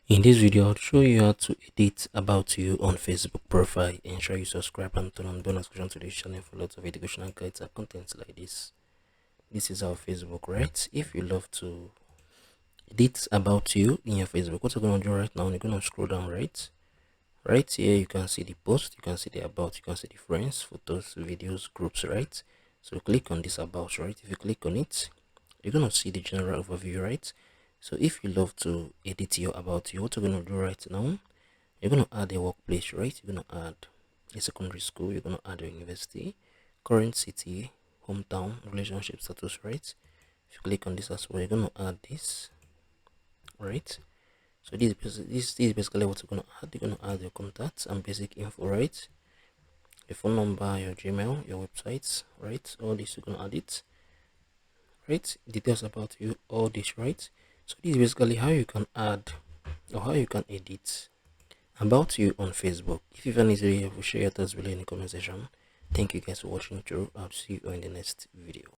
In this video, I'll show you how to edit about you on Facebook profile. Ensure you subscribe and turn on bell notification to this channel for lots of educational guides and contents like this. This is our Facebook, right? If you love to edit about you in your Facebook, what you're going to do right now, you're going to scroll down, right? Right here, you can see the post, you can see the about, you can see the friends, photos, videos, groups, right? So click on this about, right? If you click on it, you're going to see the general overview, right? So if you love to edit your about you, what you're going to do right now, you're going to add a workplace, right? You're going to add a secondary school, you're going to add your university, current city, hometown, relationship status, right? If you click on this as well, you're going to add this, right? So this is basically what you're going to add. You're going to add your contacts and basic info, right? Your phone number, your Gmail, your websites, right? All this you're going to add it, right? Details about you, all this, right? So this is basically how you can add or how you can edit about you on Facebook. If you find this video helpful, share your thoughts below in the comment section. Thank you guys for watching through. I'll see you in the next video.